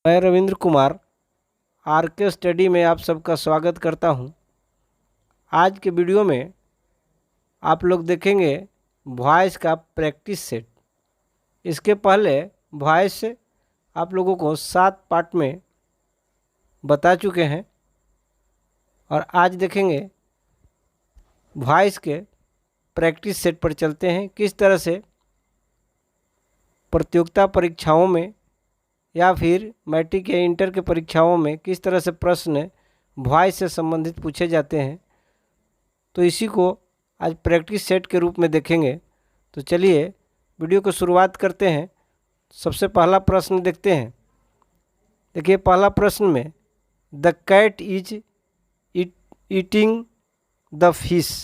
मैं रविंद्र कुमार आर के स्टडी में आप सबका स्वागत करता हूं। आज के वीडियो में आप लोग देखेंगे वॉइस का प्रैक्टिस सेट। इसके पहले वॉइस आप लोगों को 7 पार्ट में बता चुके हैं और आज देखेंगे वॉइस के प्रैक्टिस सेट पर चलते हैं। किस तरह से प्रतियोगिता परीक्षाओं में या फिर मैट्रिक या इंटर के परीक्षाओं में किस तरह से प्रश्न वॉइस से संबंधित पूछे जाते हैं, तो इसी को आज प्रैक्टिस सेट के रूप में देखेंगे। तो चलिए वीडियो को शुरुआत करते हैं। सबसे पहला प्रश्न देखते हैं। देखिए पहला प्रश्न में the cat is eating the fish.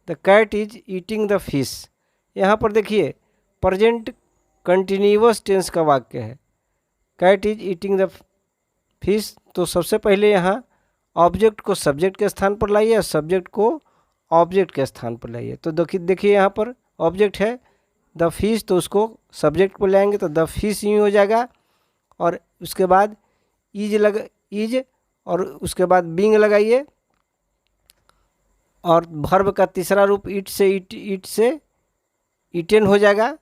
The cat is eating the fish. यहाँ पर देखिए प्रेजेंट कंटिन्यूअस टेंस का वाक्य है। Cat is eating the fish. तो सबसे पहले यहाँ ऑब्जेक्ट को सब्जेक्ट के स्थान पर लाइए और सब्जेक्ट को ऑब्जेक्ट के स्थान पर लाइए। तो देखिए यहाँ पर ऑब्जेक्ट है द फिश, तो उसको सब्जेक्ट पर लाएंगे तो द फिश यूँ हो जाएगा और उसके बाद इज और उसके बाद बीइंग लगाइए और वर्ब का तीसरा रूप ईट से ईटेन हो जाएगा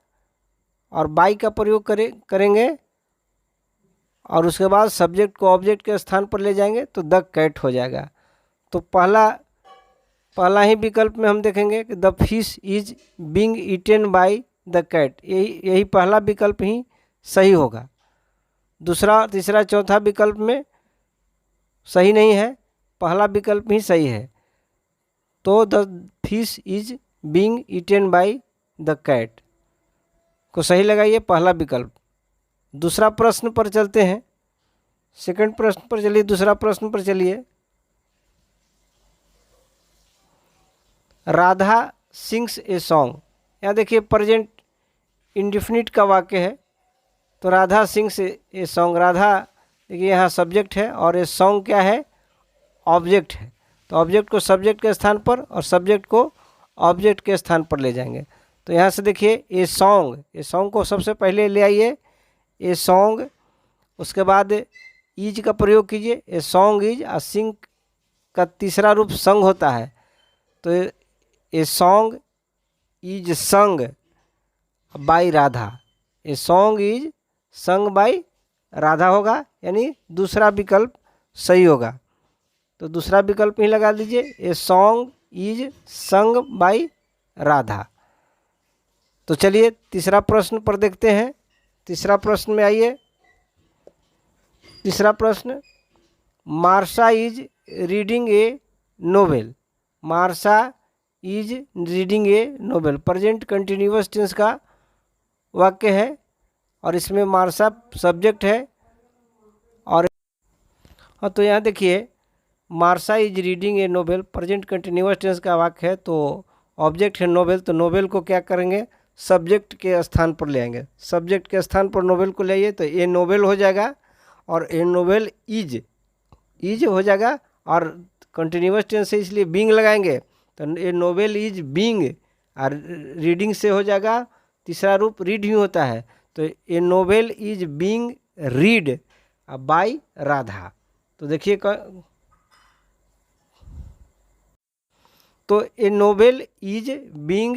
और बाई का प्रयोग करेंगे और उसके बाद सब्जेक्ट को ऑब्जेक्ट के स्थान पर ले जाएंगे तो द कैट हो जाएगा। तो पहला ही विकल्प में हम देखेंगे कि the fish is being eaten by the cat. यही पहला विकल्प ही सही होगा। दूसरा तीसरा चौथा विकल्प में सही नहीं है, पहला विकल्प ही सही है। तो the fish is being eaten by the cat को सही लगाइए, पहला विकल्प। दूसरा प्रश्न पर चलते हैं। सेकंड प्रश्न पर चलिए, दूसरा प्रश्न पर चलिए। Radha sings a song. यहाँ देखिए प्रेजेंट इंडेफिनिट का वाक्य है। तो Radha sings a song. Radha देखिए यहाँ सब्जेक्ट है और ये सॉन्ग क्या है, ऑब्जेक्ट है। तो ऑब्जेक्ट को सब्जेक्ट के स्थान पर और सब्जेक्ट को ऑब्जेक्ट के स्थान पर ले जाएंगे। तो यहाँ से देखिए ये सॉन्ग को सबसे पहले ले आइए, ए सॉन्ग। उसके बाद इज का प्रयोग कीजिए, ए सॉन्ग इज। और सिंग का तीसरा रूप संग होता है। तो a song is sung by Radha. A song is sung by Radha होगा, यानी दूसरा विकल्प सही होगा। तो दूसरा विकल्प ही लगा दीजिए, a song is sung by Radha. तो चलिए तीसरा प्रश्न पर देखते हैं। तीसरा प्रश्न में आइए। तीसरा प्रश्न, Marsha is reading a novel. Marsha is reading a novel present continuous tense का वाक्य है और इसमें मार्शा सब्जेक्ट है और तो यहाँ देखिए Marsha is reading a novel present continuous tense का वाक्य है। तो ऑब्जेक्ट है नोवेल, तो नोवेल को क्या करेंगे, सब्जेक्ट के स्थान पर ले आएंगे। सब्जेक्ट के स्थान पर नोवेल को ले आइए तो ये नोवेल हो जाएगा और ये नोवेल इज हो जाएगा और कंटिन्यूअस टेंस से इसलिए बीइंग लगाएंगे तो ये नोवेल इज बीइंग और रीडिंग से हो जाएगा तीसरा रूप रीड ही होता है। तो ये novel is being read by Radha. तो देखिए तो ये novel is being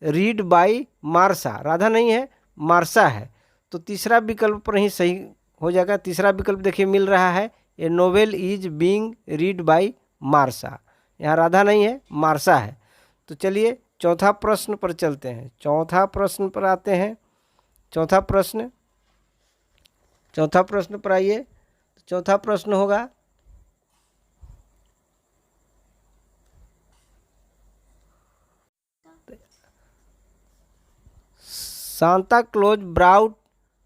read by Marsha. Radha नहीं है, मार्शा है। तो तीसरा विकल्प पर ही सही हो जाएगा। तीसरा विकल्प देखिए मिल रहा है, a novel is being read by Marsha. यहाँ राधा नहीं है, मार्शा है। तो चलिए चौथा प्रश्न पर चलते हैं। चौथा प्रश्न पर आते हैं। चौथा प्रश्न पर आइए। तो चौथा प्रश्न होगा, Santa Claus brought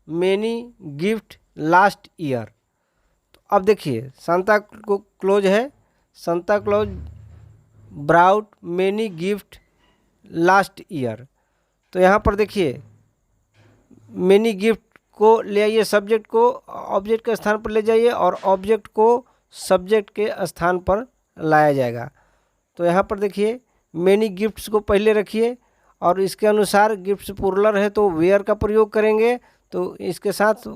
many gift last year. तो अब देखिए सांता क्लॉज है, Santa Claus brought many gift last year. तो यहाँ पर देखिए मेनी गिफ्ट को ले आइए, सब्जेक्ट को ऑब्जेक्ट के स्थान पर ले जाइए और ऑब्जेक्ट को सब्जेक्ट के स्थान पर लाया जाएगा। तो यहाँ पर देखिए मेनी गिफ्ट्स को पहले रखिए और इसके अनुसार गिफ्ट्स प्लूरल है तो वेयर का प्रयोग करेंगे। तो इसके साथ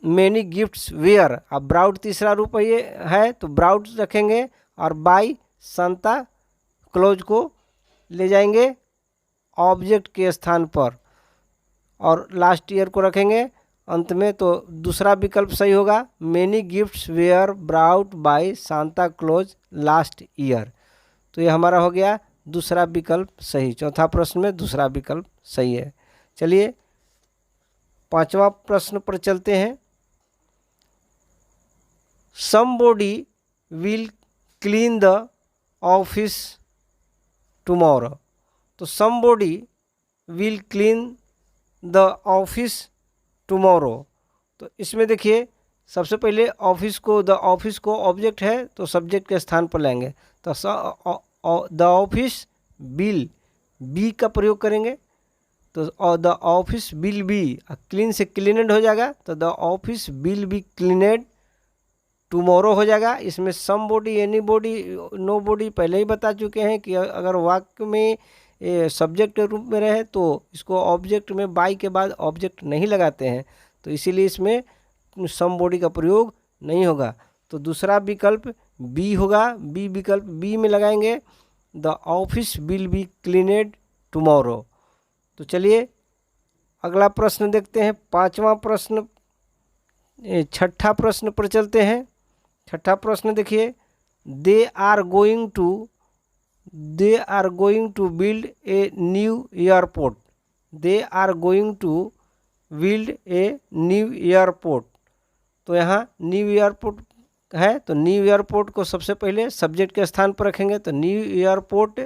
मैनी गिफ्ट्स वेयर, अब ब्राउट तीसरा रूप ये है तो ब्राउट रखेंगे और बाई सांता क्लॉज को ले जाएंगे ऑब्जेक्ट के स्थान पर और लास्ट ईयर को रखेंगे अंत में। तो दूसरा विकल्प सही होगा, many gifts were brought by Santa Claus last year. तो ये हमारा हो गया दूसरा विकल्प सही। चौथा प्रश्न में दूसरा विकल्प सही है। चलिए पांचवा प्रश्न पर चलते हैं। Somebody will clean the office tomorrow. तो somebody will clean the office tomorrow, तो इसमें देखिए सबसे पहले ऑफिस को, द ऑफिस को ऑब्जेक्ट है तो सब्जेक्ट के स्थान पर लाएंगे। तो द ऑफिस बिल बी का प्रयोग करेंगे तो the office will be, clean से क्लीनेड हो जाएगा तो the office will be cleaned tomorrow हो जाएगा। इसमें somebody, anybody, nobody पहले ही बता चुके हैं कि अगर वाक्य में सब्जेक्ट के रूप में रहे तो इसको ऑब्जेक्ट में बाई के बाद ऑब्जेक्ट नहीं लगाते हैं, तो इसीलिए इसमें सम बॉडी का प्रयोग नहीं होगा। तो दूसरा विकल्प बी होगा। बी विकल्प बी में लगाएंगे the office will be cleaned tomorrow. तो चलिए अगला प्रश्न देखते हैं। पांचवा प्रश्न, छठा प्रश्न पर चलते हैं। छठा प्रश्न देखिए, they are going to build a new airport. They are going to build a new airport. तो यहाँ न्यू एयरपोर्ट है तो न्यू एयरपोर्ट को सबसे पहले सब्जेक्ट के स्थान पर रखेंगे तो न्यू एयरपोर्ट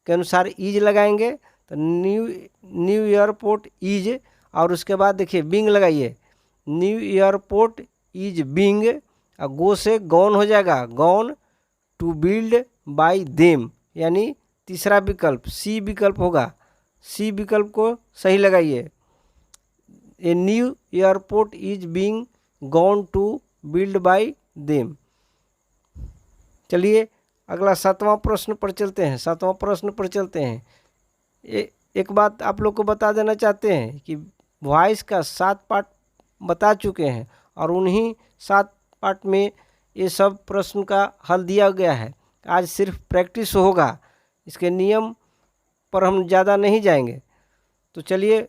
के अनुसार इज लगाएंगे तो न्यू एयरपोर्ट इज, और उसके बाद देखिए बिंग लगाइए, न्यू एयरपोर्ट इज बिंग, और गो से गॉन हो जाएगा, gone to build by them, यानी तीसरा विकल्प सी विकल्प होगा। सी विकल्प को सही लगाइए, a new airport is being gone to build by them. चलिए अगला सातवां प्रश्न पर चलते हैं। सातवां प्रश्न पर चलते हैं। एक बात आप लोग को बता देना चाहते हैं कि वॉइस का 7 पार्ट बता चुके हैं और उन्हीं 7 पार्ट में ये सब प्रश्न का हल दिया गया है। आज सिर्फ प्रैक्टिस होगा, इसके नियम पर हम ज़्यादा नहीं जाएंगे। तो चलिए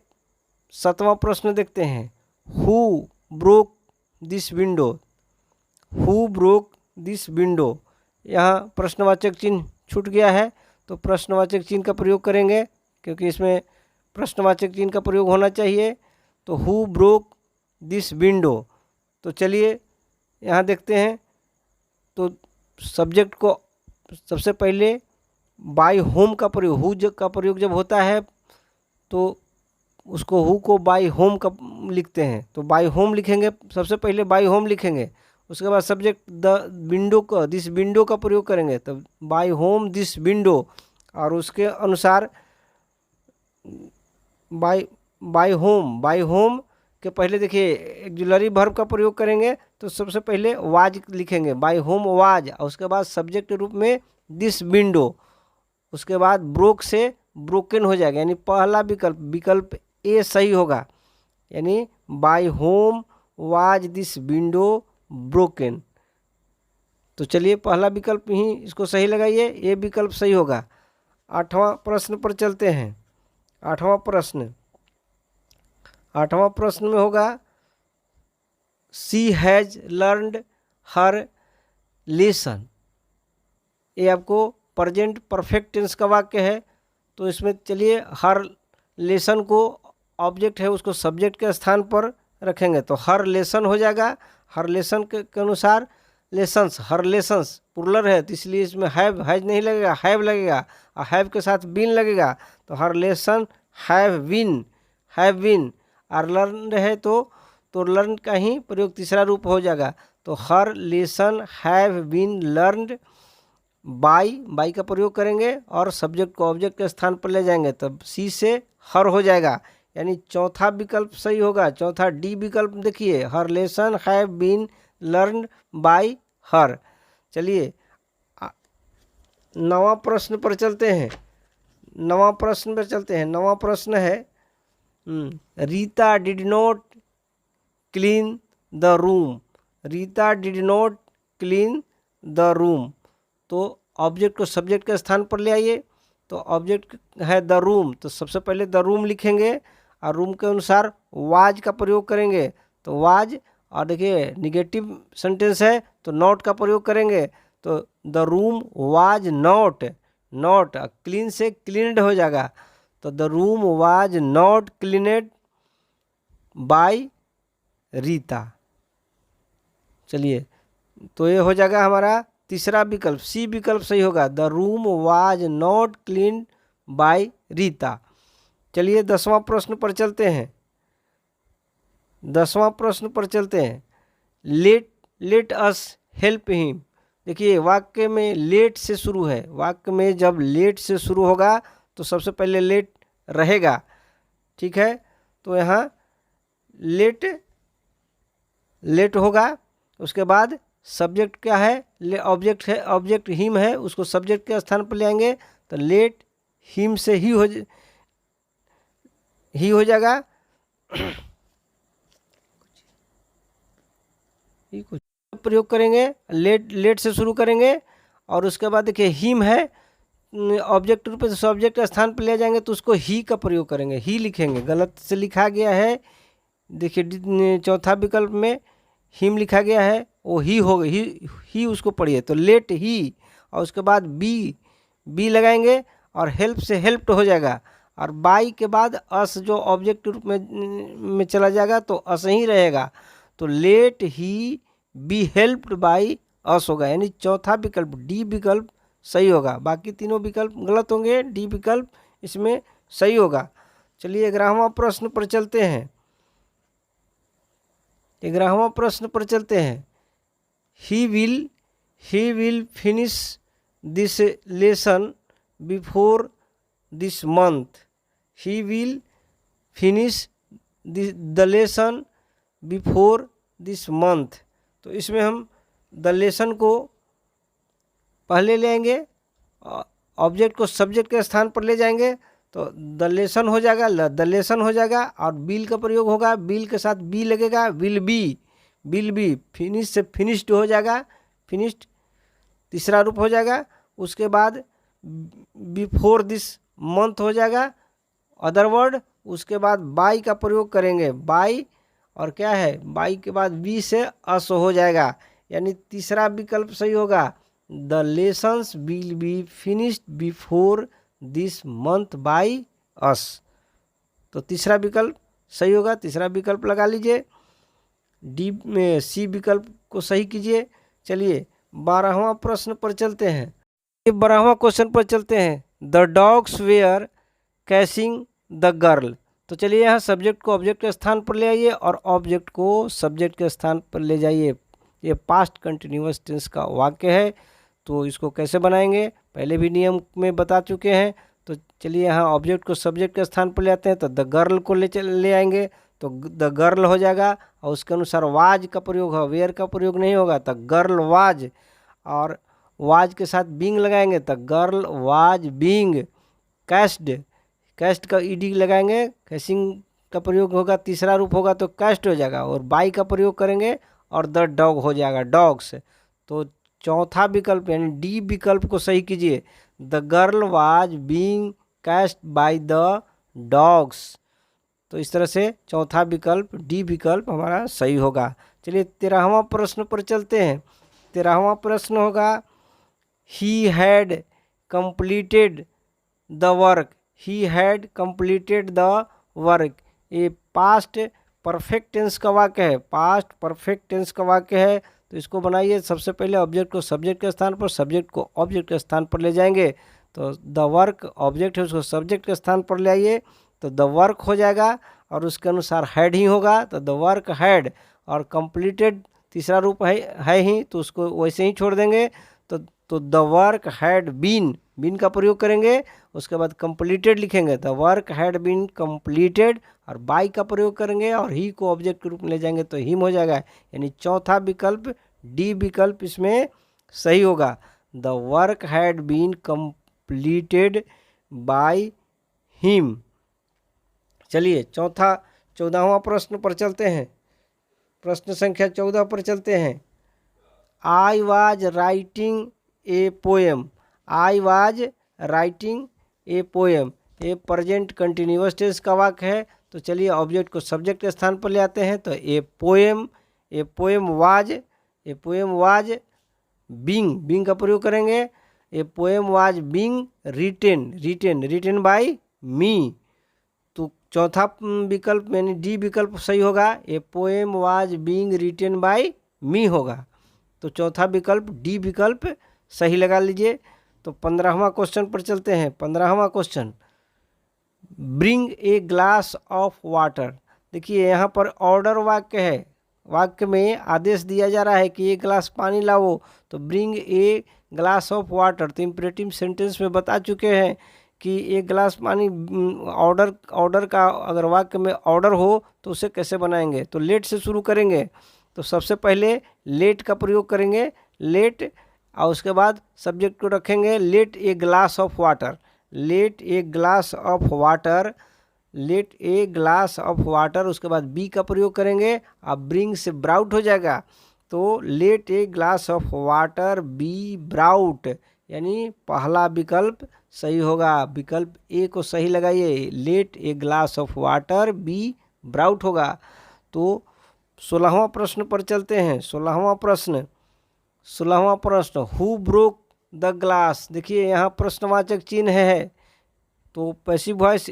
7वां प्रश्न देखते हैं। Who broke this window. Who broke this window, यहाँ प्रश्नवाचक चिन्ह छूट गया है तो प्रश्नवाचक चिन्ह का प्रयोग करेंगे क्योंकि इसमें प्रश्नवाचक चिन्ह का प्रयोग होना चाहिए। तो हु ब्रोक दिस विंडो। तो चलिए यहाँ देखते हैं। तो सब्जेक्ट को सबसे पहले बाय होम का प्रयोग, हु का प्रयोग जब होता है तो उसको हु को बाय होम का लिखते हैं। तो बाय होम लिखेंगे, सबसे पहले बाय होम लिखेंगे, उसके बाद सब्जेक्ट द विंडो का, दिस विंडो का प्रयोग करेंगे तो बाय होम दिस विंडो, और उसके अनुसार बाय होम के पहले देखिए एक्जुलरी वर्ब का प्रयोग करेंगे तो सबसे पहले वाज लिखेंगे, बाय होम वाज, और उसके बाद सब्जेक्ट के रूप में दिस विंडो, उसके बाद ब्रोक से ब्रोकन हो जाएगा, यानी पहला विकल्प ए सही होगा, यानी by whom was this window broken. तो चलिए पहला विकल्प ही इसको सही लगाइए, ये विकल्प सही होगा। 8वां प्रश्न पर चलते हैं। 8वां प्रश्न में होगा she has learned her lesson. ये आपको प्रेजेंट परफेक्ट टेंस का वाक्य है। तो इसमें चलिए हर लेसन को ऑब्जेक्ट है उसको सब्जेक्ट के स्थान पर रखेंगे तो हर लेसन हो जाएगा। हर लेसन के अनुसार लेसन्स, हर लेसन्स प्लुरल है तो इसलिए इसमें हैव, हैज नहीं लगेगा, हैव लगेगा, और हैव के साथ बीन लगेगा तो हर लेसन हैव बीन, और लर्न है तो लर्न का ही प्रयोग तीसरा रूप हो जाएगा। तो her lesson have been learned by का प्रयोग करेंगे और सब्जेक्ट को ऑब्जेक्ट के स्थान पर ले जाएंगे तब सी से हर हो जाएगा, यानी चौथा विकल्प सही होगा। चौथा डी विकल्प देखिए, her lesson have been learned by her. चलिए 9वां प्रश्न पर चलते हैं। 9वां प्रश्न है Rita did not clean the room, Rita did not clean the room. तो ऑब्जेक्ट को सब्जेक्ट के स्थान पर ले आइए। तो ऑब्जेक्ट है द रूम, तो सबसे पहले द रूम लिखेंगे और रूम के अनुसार वाज का प्रयोग करेंगे। तो वाज, और देखिए निगेटिव सेंटेंस है तो नॉट का प्रयोग करेंगे। तो the room was not, not clean से क्लीनड हो जाएगा। तो the room was not cleaned by Rita. चलिए, तो ये हो जाएगा हमारा तीसरा विकल्प, सी विकल्प सही होगा, the room was not clean bye Rita. चलिए 10वां प्रश्न पर चलते हैं। 10वां प्रश्न पर चलते हैं। Let us help him. देखिए वाक्य में लेट से शुरू है, वाक्य में जब लेट से शुरू होगा तो सबसे पहले लेट रहेगा, ठीक है। तो यहाँ लेट होगा, उसके बाद सब्जेक्ट क्या है, ऑब्जेक्ट है, ऑब्जेक्ट हिम है, उसको सब्जेक्ट के स्थान पर ले आएंगे। तो लेट हिम से ही हो जाएगा। कुछ प्रयोग करेंगे, लेट से शुरू करेंगे और उसके बाद देखिए हिम है ऑब्जेक्ट रूप से सब्जेक्ट स्थान पर ले जाएंगे तो उसको ही का प्रयोग करेंगे, ही लिखेंगे। गलत से लिखा गया है, देखिए चौथा विकल्प में हिम लिखा गया है, वो ही होगा, ही उसको पढ़िए। तो लेट ही और उसके बाद बी लगाएंगे और हेल्प से हेल्प्ड हो जाएगा। और बाई के बाद अस जो ऑब्जेक्ट रूप में चला जाएगा तो अस ही रहेगा। तो let he be helped by us होगा, यानी चौथा विकल्प डी विकल्प सही होगा। बाकी तीनों विकल्प गलत होंगे, डी विकल्प इसमें सही होगा। चलिए 11वां प्रश्न पर चलते हैं। 11वां प्रश्न पर चलते हैं। He will finish this lesson before this month. He will finish the lesson before this month. तो इसमें हम द लेसन को पहले ले आएंगे, ऑब्जेक्ट को सब्जेक्ट के स्थान पर ले जाएंगे। तो द लेसन हो जाएगा, द लेसन हो जाएगा और बिल का प्रयोग होगा, बिल के साथ बी लगेगा, विल बी फिनिश से फिनिश्ड हो जाएगा, फिनिश्ड तीसरा रूप हो जाएगा। उसके बाद बिफोर दिस मंथ हो जाएगा अदर वर्ड। उसके बाद बाई का प्रयोग करेंगे, बाई और क्या है, बाई के बाद बी से अस हो जाएगा, यानी तीसरा विकल्प सही होगा, the lessons will be finished before this month by us. तो तीसरा विकल्प सही होगा, तीसरा विकल्प लगा लीजिए, डी में सी विकल्प को सही कीजिए। चलिए 12वां प्रश्न पर चलते हैं। 12वां क्वेश्चन पर चलते हैं। The dogs were catching the girl. तो चलिए यहाँ सब्जेक्ट को ऑब्जेक्ट के स्थान पर ले आइए और ऑब्जेक्ट को सब्जेक्ट के स्थान पर ले जाइए। ये पास्ट कंटिन्यूअस टेंस का वाक्य है, तो इसको कैसे बनाएंगे पहले भी नियम में बता चुके हैं। तो चलिए यहाँ ऑब्जेक्ट को सब्जेक्ट के स्थान पर ले आते हैं। तो द गर्ल को ले आएंगे तो द गर्ल हो जाएगा और उसके अनुसार वाज का प्रयोग होगा, वेयर का प्रयोग नहीं होगा। तो गर्ल वाज और वाज के साथ बींग लगाएंगे तो गर्ल वाज बींग कैस्ड, कैस्ट का ईडी लगाएंगे, कैसिंग का प्रयोग होगा, तीसरा रूप होगा तो कैस्ट हो जाएगा। और बाई का प्रयोग करेंगे और द डॉग हो जाएगा, डॉग्स। तो चौथा विकल्प यानी डी विकल्प को सही कीजिए, the girl was being caught by the dogs. तो इस तरह से चौथा विकल्प डी विकल्प हमारा सही होगा। चलिए 13वां प्रश्न पर चलते हैं। 13वां प्रश्न होगा he had completed the work, he had completed the work. ये पास्ट परफेक्ट टेंस का वाक्य है, पास्ट परफेक्ट टेंस का वाक्य है। तो इसको बनाइए, सबसे पहले ऑब्जेक्ट को सब्जेक्ट के स्थान पर, सब्जेक्ट को ऑब्जेक्ट के स्थान पर ले जाएंगे। तो द वर्क ऑब्जेक्ट है, उसको सब्जेक्ट के स्थान पर ले आइए तो द वर्क हो जाएगा और उसके अनुसार हैड ही होगा। तो द वर्क हैड और कंप्लीटेड तीसरा रूप है ही, तो उसको वैसे ही छोड़ देंगे। तो द वर्क हैड बीन का प्रयोग करेंगे, उसके बाद कंप्लीटेड लिखेंगे, the work had been completed और बाई का प्रयोग करेंगे और ही को ऑब्जेक्ट के रूप में ले जाएंगे तो हिम हो जाएगा। यानी चौथा विकल्प डी विकल्प इसमें सही होगा, the work had been completed by him. चलिए 14वां प्रश्न पर चलते हैं। प्रश्न संख्या 14 पर चलते हैं। I was writing a poem. I was writing a poem, ये प्रेजेंट कंटिन्यूअस टेंस का वाक्य है। तो चलिए ऑब्जेक्ट को सब्जेक्ट के स्थान पर ले आते हैं। तो ए पोएम वाज बीइंग का प्रयोग करेंगे। A poem was being written by me. तो चौथा विकल्प यानी डी विकल्प सही होगा। A poem was being written by me होगा। तो चौथा विकल्प डी विकल्प सही लगा लीजिए। तो 15वां क्वेश्चन पर चलते हैं। 15वां question, bring a glass of water. देखिए यहाँ पर ऑर्डर वाक्य है, वाक्य में आदेश दिया जा रहा है कि एक गिलास पानी लाओ। तो bring a glass of water, तो इम्परेटिव सेंटेंस में बता चुके हैं कि एक गिलास पानी, ऑर्डर का अगर वाक्य में ऑर्डर हो तो उसे कैसे बनाएंगे। तो लेट से शुरू करेंगे। तो सबसे पहले लेट का प्रयोग करेंगे, लेट, और उसके बाद सब्जेक्ट को रखेंगे let a glass of water. Let a glass of water, let a glass of water, उसके बाद बी का प्रयोग करेंगे। अब ब्रिंग से ब्राउट हो जाएगा। तो let a glass of water be brought, यानी पहला विकल्प सही होगा। विकल्प ए को सही लगाइए, let a glass of water be brought होगा। तो 16वां प्रश्न पर चलते हैं। 16वां प्रश्न, हु ब्रोक द ग्लास। देखिए यहाँ प्रश्नवाचक चिन्ह है। तो passive voice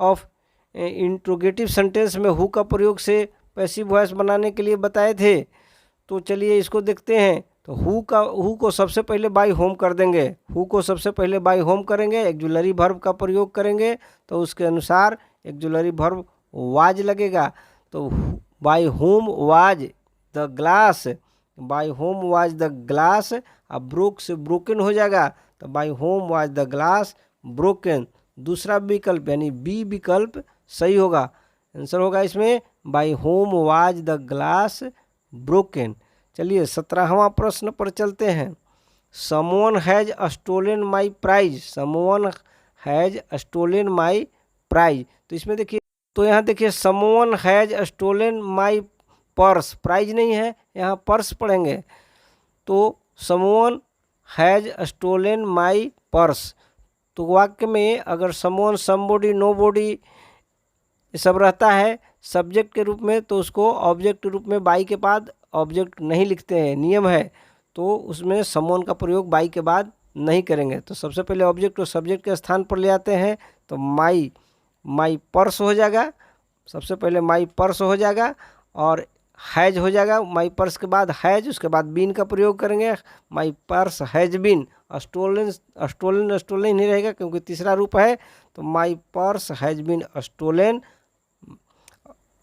of interrogative sentence में हु का प्रयोग से पैसिव वॉइस बनाने के लिए बताए थे। तो चलिए इसको देखते हैं। तो हु को सबसे पहले बाय होम कर देंगे। हु को सबसे पहले बाय होम करेंगे, एक्जुलरी वर्ब का प्रयोग करेंगे। तो उसके अनुसार एक्जुलरी वर्ब वाज लगेगा। तो by whom was the glass, by whom was the glass. अब ब्रोक से ब्रोकन हो जाएगा। तो by whom was the glass broken. दूसरा विकल्प यानी बी विकल्प सही होगा। आंसर होगा इसमें by whom was the glass broken. चलिए 17वां प्रश्न पर चलते हैं। Someone has stolen my prize. Someone has stolen my prize. तो इसमें देखिए, तो यहाँ देखिए someone has stolen my purse, prize नहीं है, यहाँ पर्स पढ़ेंगे। तो someone has stolen my purse. तो वाक्य में अगर समवन, समबॉडी, नोबॉडी ये सब रहता है सब्जेक्ट के रूप में, तो उसको ऑब्जेक्ट के रूप में बाई के बाद ऑब्जेक्ट नहीं लिखते हैं, नियम है। तो उसमें समवन का प्रयोग बाई के बाद नहीं करेंगे। तो सबसे पहले ऑब्जेक्ट को सब्जेक्ट के स्थान पर ले आते हैं। तो माई पर्स हो जाएगा। सबसे पहले माई पर्स हो जाएगा और हैज हो जाएगा। माई पर्स के बाद हैज, उसके बाद बीन का प्रयोग करेंगे। My purse has been. Stolen नहीं रहेगा क्योंकि तीसरा रूप है। तो my purse has been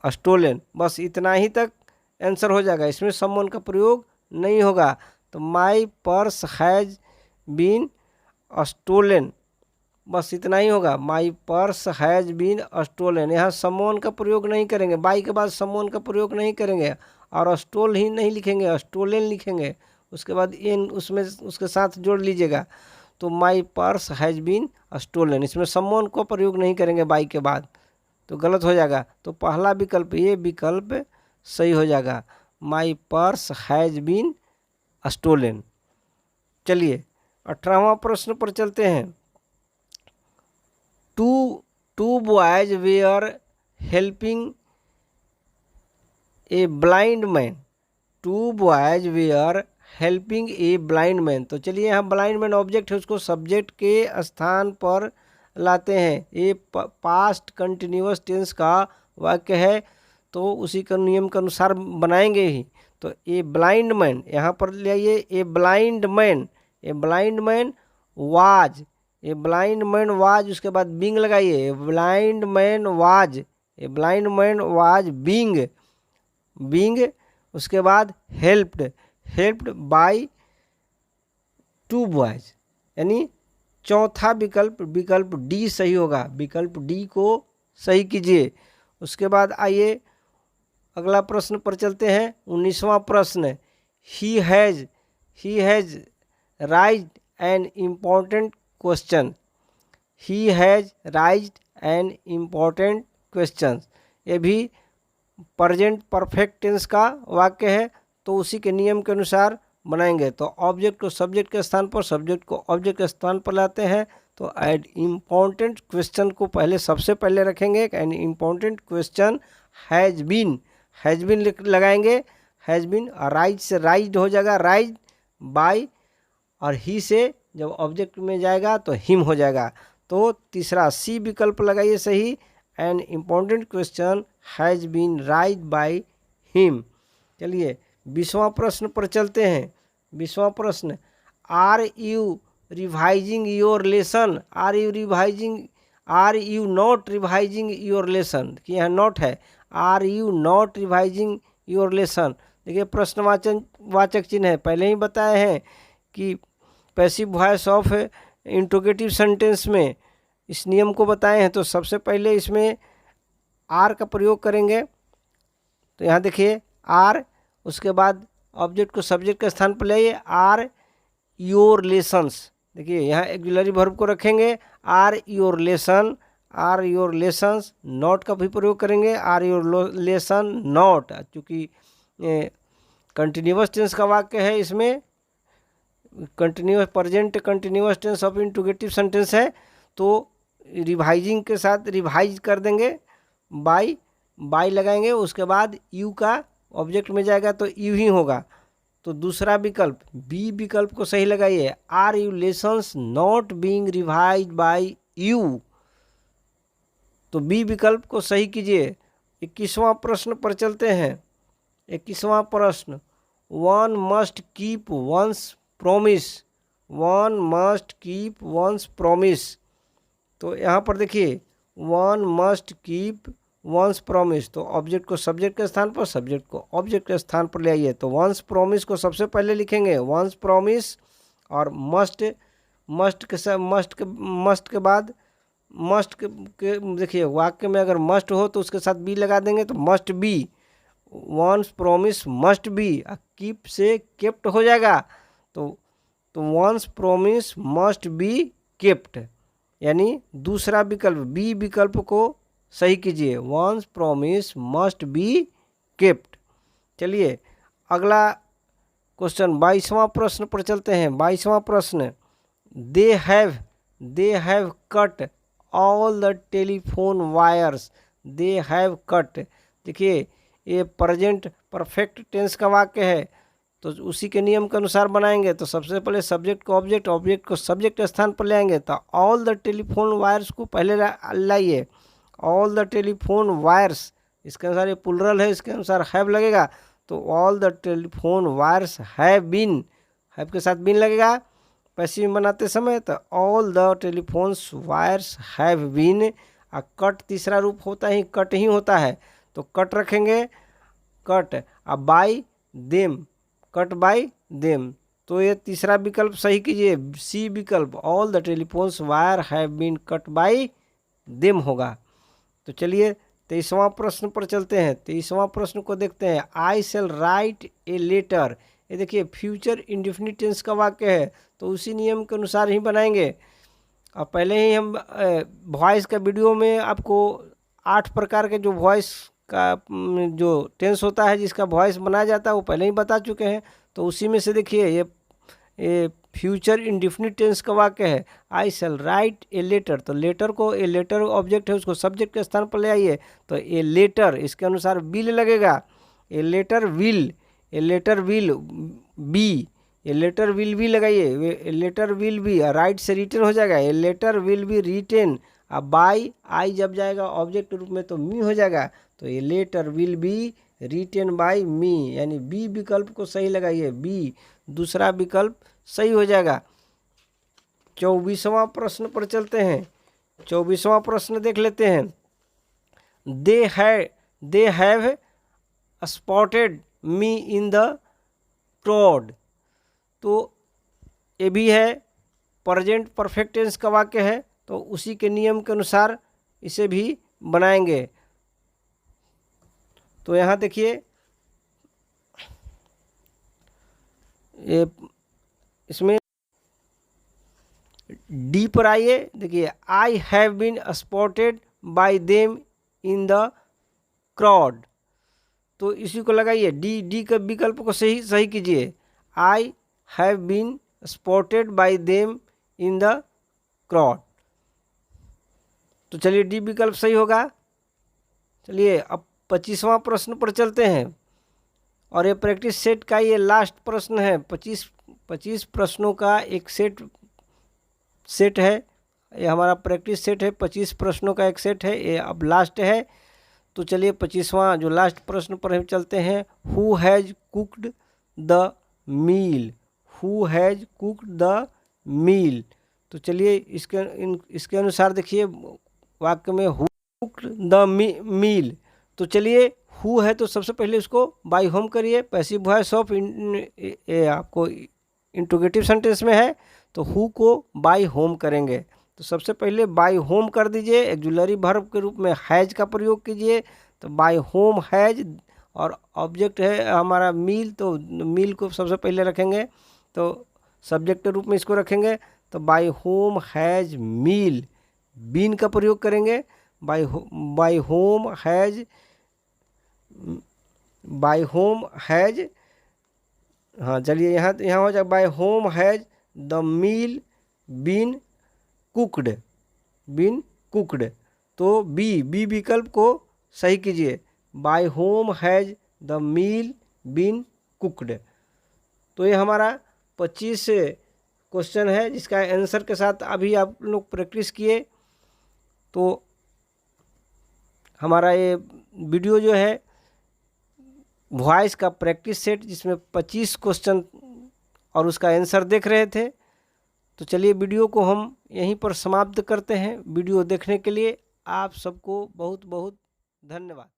stolen, बस इतना ही तक आंसर हो जाएगा। इसमें समवन का प्रयोग नहीं होगा। तो my purse has been stolen, बस इतना ही होगा। My purse has been stolen, यहाँ समवन का प्रयोग नहीं करेंगे, बाई के बाद समवन का प्रयोग नहीं करेंगे और स्टोल ही नहीं लिखेंगे, स्टोलन लिखेंगे। उसके बाद इन उसमें उसके साथ जोड़ लीजिएगा। तो my purse has been stolen, इसमें समवन को प्रयोग नहीं करेंगे बाई के बाद, तो गलत हो जाएगा। तो पहला विकल्प, ये विकल्प सही हो जाएगा, my purse has been stolen. चलिए 18वां प्रश्न पर चलते हैं। Two boys were helping a blind man. Two boys were helping a blind man. तो चलिए यहाँ ब्लाइंड मैन ऑब्जेक्ट है, उसको सब्जेक्ट के स्थान पर लाते हैं। ये पास्ट कंटिन्यूअस टेंस का वाक्य है, तो उसी का नियम के अनुसार बनाएंगे ही। तो ए ब्लाइंड मैन यहाँ पर ले आइए। ए blind man was, A blind man was, उसके बाद बीइंग लगाइए। ए ब्लाइंड मैन वाज बीइंग, उसके बाद हेल्प्ड बाय टू बॉयज, यानी चौथा विकल्प डी सही होगा। विकल्प डी को सही कीजिए। उसके बाद आइए अगला प्रश्न पर चलते हैं। 19वां प्रश्न, he has राइज्ड N important question. He has राइज्ड N important question, ये भी प्रेजेंट परफेक्ट टेंस का वाक्य है तो उसी के नियम के अनुसार बनाएंगे। तो ऑब्जेक्ट को सब्जेक्ट के स्थान पर, सब्जेक्ट को ऑब्जेक्ट के स्थान पर लाते हैं। तो एड इम्पॉर्टेंट क्वेश्चन को पहले सबसे पहले रखेंगे। An important question has been लगाएंगे। हैज़ बीन राइज से राइज्ड हो जाएगा, राइज बाय, और ही से जब ऑब्जेक्ट में जाएगा तो हिम हो जाएगा। तो तीसरा सी विकल्प लगाइए सही। An important question has been raise by him. चलिए 20वां प्रश्न पर चलते हैं। 20वां प्रश्न, are you revising your lesson, are you not revising your lesson, कि यहाँ नॉट है, are you not revising your lesson. देखिए प्रश्नवाचक चिन्ह है, पहले ही बताए हैं कि passive voice of interrogative sentence में इस नियम को बताए हैं। तो सबसे पहले इसमें आर का प्रयोग करेंगे। तो यहाँ देखिए आर, उसके बाद ऑब्जेक्ट को सब्जेक्ट के स्थान पर लाइए, आर योर लेसन्स। देखिए यहाँ ऑक्सिलरी वर्ब को रखेंगे, are your lesson, are your lessons. Not का भी प्रयोग करेंगे, आर योर लेसन नॉट, चूँकि कंटिन्यूअस टेंस का वाक्य है, इसमें continuous present continuous tense of interrogative sentence है। तो रिवाइजिंग के साथ रिवाइज कर देंगे, बाय लगाएंगे, उसके बाद यू का ऑब्जेक्ट में जाएगा तो यू ही होगा। तो दूसरा विकल्प बी विकल्प को सही लगाइए, are you lessons not being revised by you. तो बी विकल्प को सही कीजिए। 21वां प्रश्न पर चलते हैं। 21वां प्रश्न, one must keep once promise, one must keep once promise. तो यहाँ पर देखिए one must keep once promise, तो ऑब्जेक्ट को सब्जेक्ट के स्थान पर, सब्जेक्ट को ऑब्जेक्ट के स्थान पर ले आइए। तो वंस प्रॉमिस को सबसे पहले लिखेंगे, वंस प्रॉमिस, और मस्ट के बाद मस्ट के देखिए वाक्य में अगर मस्ट हो तो उसके साथ बी लगा देंगे, तो must be, once promise must be, keep से केप्ट हो जाएगा। तो once promise must be kept, यानी दूसरा विकल्प बी विकल्प को सही कीजिए, once promise must be kept. चलिए अगला क्वेश्चन 22वां प्रश्न पर चलते हैं। 22वां प्रश्न, they have cut all the telephone wires, they have cut. देखिए ये प्रेजेंट परफेक्ट टेंस का वाक्य है तो उसी के नियम के अनुसार बनाएंगे। तो सबसे पहले सब्जेक्ट को ऑब्जेक्ट, ऑब्जेक्ट को सब्जेक्ट के स्थान पर ले आएंगे। तो ऑल द टेलीफोन वायर्स को पहले लाइए, ऑल द टेलीफोन वायर्स, इसके अनुसार ये प्लुरल है, इसके अनुसार हैव लगेगा। तो all the telephone wires have been, have के साथ बीन लगेगा पैसिव में बनाते समय। तो all the telephones wires have been. Cut तीसरा रूप होता ही कट ही होता है, तो कट रखेंगे, कट। अब by them, cut by them. तो ये तीसरा विकल्प सही कीजिए, सी विकल्प, all the telephones wire have been cut by them होगा। तो चलिए 23वां प्रश्न पर चलते हैं। 23वां प्रश्न को देखते हैं। आई शैल राइट ए लेटर, ये देखिए फ्यूचर इंडेफिनिट टेंस का वाक्य है तो उसी नियम के अनुसार ही बनाएंगे। और पहले ही हम वॉइस का वीडियो में आपको 8 प्रकार के जो वॉइस का जो टेंस होता है जिसका वॉइस बनाया जाता है वो पहले ही बता चुके हैं। तो उसी में से देखिए ये फ्यूचर इंडेफिनिट टेंस का वाक्य है, आई शैल राइट ए लेटर। तो लेटर को, ए लेटर ऑब्जेक्ट है उसको सब्जेक्ट के स्थान पर ले आइए। तो ए लेटर, इसके अनुसार विल लगेगा, a letter will, a letter will be, a letter will be लगाइए, a letter will be, write से रिटन हो जाएगा, a letter will be written. अब बाय, आई जब जाएगा ऑब्जेक्ट रूप में तो मी हो जाएगा। तो a letter will be written by me, यानी बी विकल्प को सही लगाइए, बी दूसरा विकल्प सही हो जाएगा। 24वां प्रश्न पर चलते हैं। 24वां प्रश्न देख लेते हैं। They have spotted me in the crowd. तो ये भी है प्रेजेंट परफेक्ट टेंस का वाक्य है तो उसी के नियम के अनुसार इसे भी बनाएंगे। तो यहाँ देखिए ये इसमें डी पर आइए, देखिए I have been spotted by them in the crowd. तो इसी को लगाइए, डी के विकल्प को सही कीजिए। I have been spotted by them in the crowd. तो चलिए डी विकल्प सही होगा। चलिए अब 25वां प्रश्न पर चलते हैं, और ये प्रैक्टिस सेट का ये लास्ट प्रश्न है। 25 प्रश्नों का एक सेट है, ये हमारा प्रैक्टिस सेट है। 25 प्रश्नों का एक सेट है, ये अब लास्ट है। तो चलिए 25वां जो लास्ट प्रश्न पर हम चलते हैं। Who has cooked the meal, who has cooked the meal. तो चलिए इसके अनुसार देखिए वाक्य में हु कुक्ड द मील। तो चलिए हु है तो सबसे पहले उसको बाय होम करिए, पैसिव वॉइस ऑफ आपको इंट्रोगेटिव सेंटेंस में है, तो हु को बाय होम करेंगे। तो सबसे पहले बाय होम कर दीजिए, एक्जुलरी वर्ब के रूप में हैज का प्रयोग कीजिए। तो बाय होम हैज, और ऑब्जेक्ट है हमारा मील, तो मील को सबसे पहले रखेंगे, तो सब्जेक्ट के रूप में इसको रखेंगे। तो by whom has meal, been का प्रयोग करेंगे। By whom has, by whom has, हाँ चलिए यहाँ हो जाए by whom has the meal been cooked, been cooked. तो बी विकल्प को सही कीजिए, by whom has the meal been cooked. तो ये हमारा 25 क्वेश्चन है, जिसका आंसर के साथ अभी आप लोग प्रैक्टिस किए। तो हमारा ये वीडियो जो है वॉइस का प्रैक्टिस सेट, जिसमें 25 क्वेश्चन और उसका आंसर देख रहे थे। तो चलिए वीडियो को हम यहीं पर समाप्त करते हैं। वीडियो देखने के लिए आप सबको बहुत बहुत धन्यवाद।